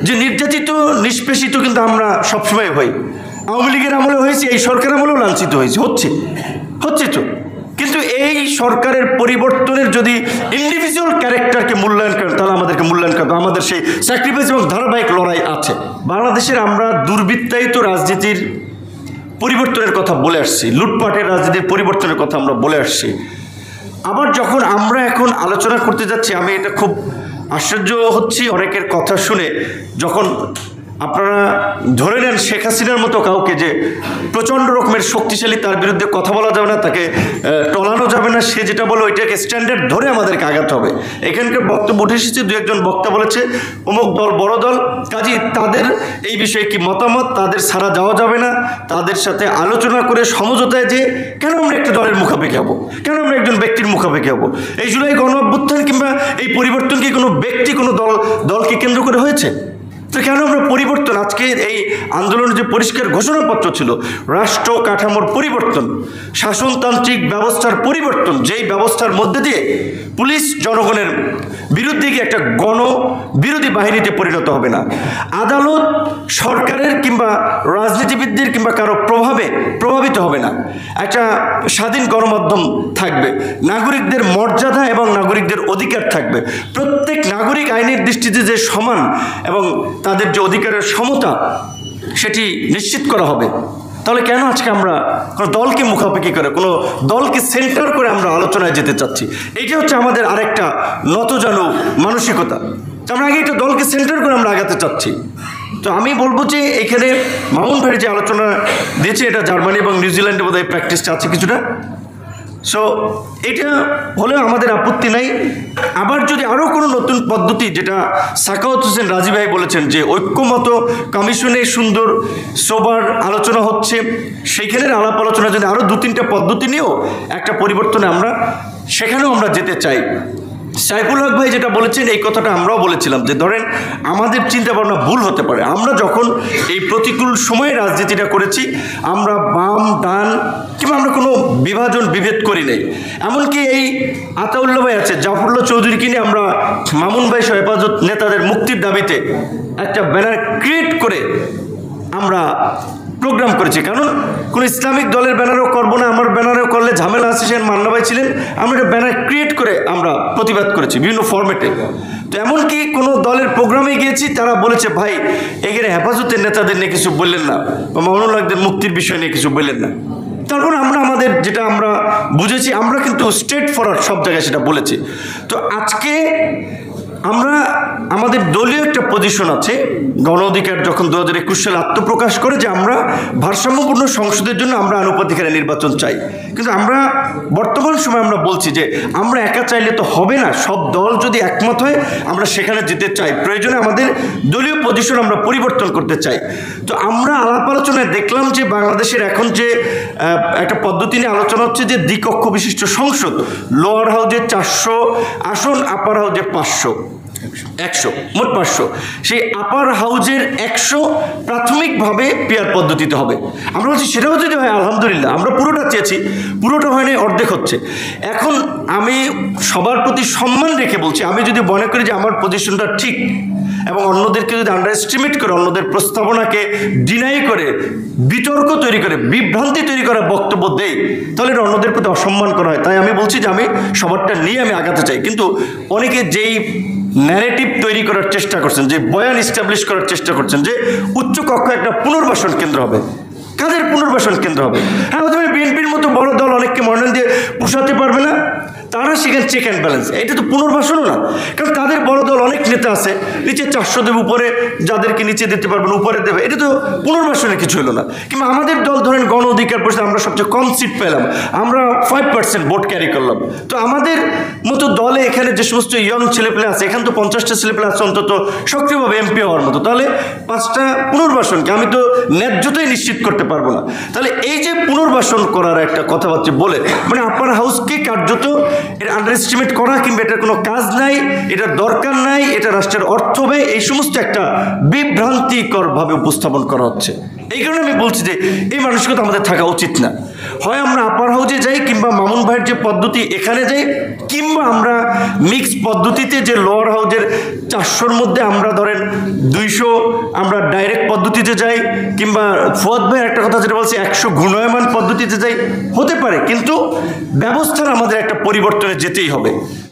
যে নির্যাতিত নিষ্পেষিত কিন্তু আমরা সবসময় হই। আওয়ামী লীগের আমলে হয়েছে, এই সরকার আমলেও লাঞ্ছিত হয়েছে, হচ্ছে তো। কিন্তু এই সরকারের পরিবর্তনের যদি ইন্ডিভিজুয়াল ক্যারেক্টারকে মূল্যায়ন করেন তাহলে আমাদেরকে মূল্যায়ন করবে, আমাদের সেই স্যাক্রিফাইস এবং ধারাবাহিক লড়াই আছে। বাংলাদেশের আমরা দুর্বৃত্তায়িত রাজনীতির পরিবর্তনের কথা বলে আসছি, লুটপাটের রাজনীতির পরিবর্তনের কথা আমরা বলে আসছি। আবার যখন আমরা এখন আলোচনা করতে যাচ্ছি, আমি এটা খুব আশ্চর্য হচ্ছি অনেকের কথা শুনে, যখন আপনারা ধরে নেন শেখ হাসিনার মতো কাউকে যে প্রচণ্ড রকমের শক্তিশালী, তার বিরুদ্ধে কথা বলা যাবে না, তাকে টলানো যাবে না, সে যেটা বলে ওইটাকে স্ট্যান্ডার্ড ধরে আমাদেরকে আগাতে হবে। এখানকার বক্তব্য উঠে এসেছে, দু একজন বক্তা বলেছে অমুক দল বড় দল, কাজী তাদের এই বিষয়ে কি মতামত, তাদের ছাড়া যাওয়া যাবে না, তাদের সাথে আলোচনা করে সমঝোতায় যে কেন আমরা একটা দলের মুখাপেক্ষি হব, কেন আমরা একজন ব্যক্তির মুখাপেক্ষি হব। এই জুলাই গণ অভ্যুত্থান কিংবা এই পরিবর্তন কি কোনো ব্যক্তি, কোনো দলকে কেন্দ্র করে হয়েছে? তো কেন আমরা পরিবর্তন, আজকে এই আন্দোলনের যে পরিষ্কার ঘোষণাপত্র ছিল, রাষ্ট্র কাঠামোর পরিবর্তন, শাসনতান্ত্রিক ব্যবস্থার পরিবর্তন, যেই ব্যবস্থার মধ্যে দিয়ে পুলিশ জনগণের বিরুদ্ধে গিয়ে একটা গণবিরোধী বাহিনীতে পরিণত হবে না, আদালত সরকারের কিংবা রাজনীতিবিদদের কিংবা কারো প্রভাবিত হবে না, একটা স্বাধীন গণমাধ্যম থাকবে, নাগরিকদের মর্যাদা এবং নাগরিকদের অধিকার থাকবে, প্রত্যেক নাগরিক আইনের দৃষ্টিতে যে সমান এবং তাদের যে অধিকারের সমতা সেটি নিশ্চিত করা হবে। তাহলে কেন আজকে আমরা কোনো দলকে মুখাপেক্ষি করে, কোনো দলকে সেন্টার করে আমরা আলোচনায় যেতে চাচ্ছি? এইটা হচ্ছে আমাদের আরেকটা নতজানু মানসিকতা। আমরা আগে একটা দলকে সেন্টার করে আমরা আগাতে চাচ্ছি। তো আমি বলবো যে এখানে মামুন ভাই যে আলোচনা দিয়েছে, এটা জার্মানি এবং নিউজিল্যান্ডে বোধহয় প্র্যাকটিসটা আছে কিছুটা। সো এটা হলেও আমাদের আপত্তি নাই। আবার যদি আরও কোনো নতুন পদ্ধতি, যেটা সাখাওয়াত হোসেন রাজি ভাই বলেছেন যে ঐক্যমত কমিশনে সুন্দর সোবার আলোচনা হচ্ছে, সেইখানের আলাপ আলোচনা যদি আরও 2-3টা পদ্ধতি নিয়েও একটা পরিবর্তনে সেখানেও আমরা যেতে চাই। সাইফুল হক ভাই যেটা বলেছেন এই কথাটা আমরাও বলেছিলাম যে ধরেন আমাদের চিন্তা ভাবনা ভুল হতে পারে। আমরা যখন এই প্রতিকূল সময়ে রাজনীতিটা করেছি, আমরা বাম ডান কিংবা আমরা কোনো বিভেদ করি নাই। এমনকি এই আতাউল্লাহ ভাই আছে, জাফরুল্লাহ চৌধুরীকে নিয়ে আমরা মামুন ভাই সহ হেফাজত নেতাদের মুক্তির দাবিতে একটা ব্যানার ক্রিয়েট করে আমরা প্রোগ্রাম করেছি। কারণ কোনো ইসলামিক দলের ব্যানারও করবো না, আমার ব্যানারেও করলে ঝামেলা আছে, সে মান্না ভাই ছিলেন, আমরা একটা ব্যানার ক্রিয়েট করে আমরা প্রতিবাদ করেছি বিভিন্ন ফরম্যাটে। তো এমনকি কোনো দলের প্রোগ্রামে গিয়েছি, তারা বলেছে ভাই এখানে হেফাজতের নেতাদের নিয়ে কিছু বললেন না, বা মামুনুল হকদের মুক্তির বিষয় নিয়ে কিছু বললেন না। তারপর আমরা আমাদের যেটা আমরা বুঝেছি, আমরা কিন্তু স্ট্রেট ফরওয়ার্ড সব জায়গায় সেটা বলেছি। তো আজকে আমরা আমাদের দলীয় একটা পজিশন আছে, গণ অধিকার যখন 2021 সালে আত্মপ্রকাশ করে যে আমরা ভারসাম্যপূর্ণ সংসদের জন্য আমরা আনুপাতিক নির্বাচন চাই, কিন্তু আমরা বর্তমান সময় আমরা বলছি যে আমরা একা চাইলে তো হবে না, সব দল যদি একমত হয় আমরা সেখানে যেতে চাই, প্রয়োজনে আমাদের দলীয় পজিশন আমরা পরিবর্তন করতে চাই। তো আমরা আলাপ আলোচনায় দেখলাম যে বাংলাদেশের এখন যে একটা পদ্ধতি নিয়ে আলোচনা হচ্ছে যে দ্বিকক্ষ বিশিষ্ট সংসদ, লোয়ার হাউজে 400 আসন, আপার হাউজে 100 মোট 500। সেই আপার হাউজের 100 প্রাথমিকভাবে পেয়ার পদ্ধতিতে হবে। আমরা বলছি সেটাও যদি হয় আলহামদুলিল্লাহ, আমরা পুরোটা চেয়েছি, পুরোটা হয়নি, অর্ধেক হচ্ছে। এখন আমি সবার প্রতি সম্মান রেখে বলছি, আমি যদি মনে করি যে আমার পজিশনটা ঠিক এবং অন্যদেরকে যদি আন্ডার এস্টিমেট করে, অন্যদের প্রস্তাবনাকে ডিনাই করে, বিতর্ক তৈরি করে, বিভ্রান্তি তৈরি করে বক্তব্য দেই, তাহলে এটা অন্যদের প্রতি অসম্মান করা হয়। তাই আমি বলছি যে আমি সবারটা নিয়ে আমি আগাতে চাই। কিন্তু অনেকে যেই ন্যারেটিভ তৈরি করার চেষ্টা করছেন, যে বয়ান ইস্টাবলিশ করার চেষ্টা করছেন যে উচ্চ কক্ষ একটা পুনর্বাসন কেন্দ্র হবে, কাদের পুনর্বাসন কেন্দ্র হবে? হ্যাঁ, তুমি বিএনপির মতো বড় দল অনেককে মনোনয়ন দিয়ে পোষাতে পারবে না, তারা সেখানে চেক অ্যান্ড ব্যালেন্স, এটা তো পুনর্বাসনও না। কারণ তাদের বড় দল অনেক নেতা আছে, নিচে 400 দেবে, উপরে যাদেরকে নিচে দিতে পারবেন উপরে দেবে, এটা তো পুনর্বাসনের কিছু হলো না। কিংবা আমাদের দল ধরেন গণ অধিকার পরিষদ, আমরা সবচেয়ে কম সিট পেলাম, আমরা 5% ভোট ক্যারি করলাম। তো আমাদের মতো দলে এখানে যে সমস্ত ইয়ং ছেলেপেলে আছে, এখানে তো 50টা ছেলেপেলে আছে অন্তত সক্রিয়ভাবে এমপি হওয়ার মতো, তাহলে 5টা পুনর্বাসনকে আমি তো ন্যায্যতাই নিশ্চিত করতে পারবো না। তাহলে এই যে পুনর্বাসন করার একটা কথাবার্তা বলে, মানে আপার হাউসকে কার্যত এর আন্ডার এস্টিমেট করা কিংবা এটার কোনো কাজ নাই, এটার দরকার নাই, এটা রাষ্ট্রের অর্থ ব্যয়, এই সমস্ত একটা বিভ্রান্তিকরভাবে উপস্থাপন করা হচ্ছে। এই কারণে আমি বলছি যে এই মানসিকতা আমাদের থাকা উচিত না। হয় আমরা আপার হাউজে যাই কিংবা মামুন ভাইয়ের যে পদ্ধতি এখানে যাই, কিংবা আমরা মিক্স পদ্ধতিতে যে লোয়ার হাউজের 400-র মধ্যে আমরা ধরেন 200 আমরা ডাইরেক্ট পদ্ধতিতে যাই, কিংবা ফুয়াদ ভাইয়ের একটা কথা যেটা বলছে 100 ঘূর্ণায়মান পদ্ধতিতে যাই, হতে পারে, কিন্তু ব্যবস্থার আমাদের একটা পরিবর্তনে যেতেই হবে।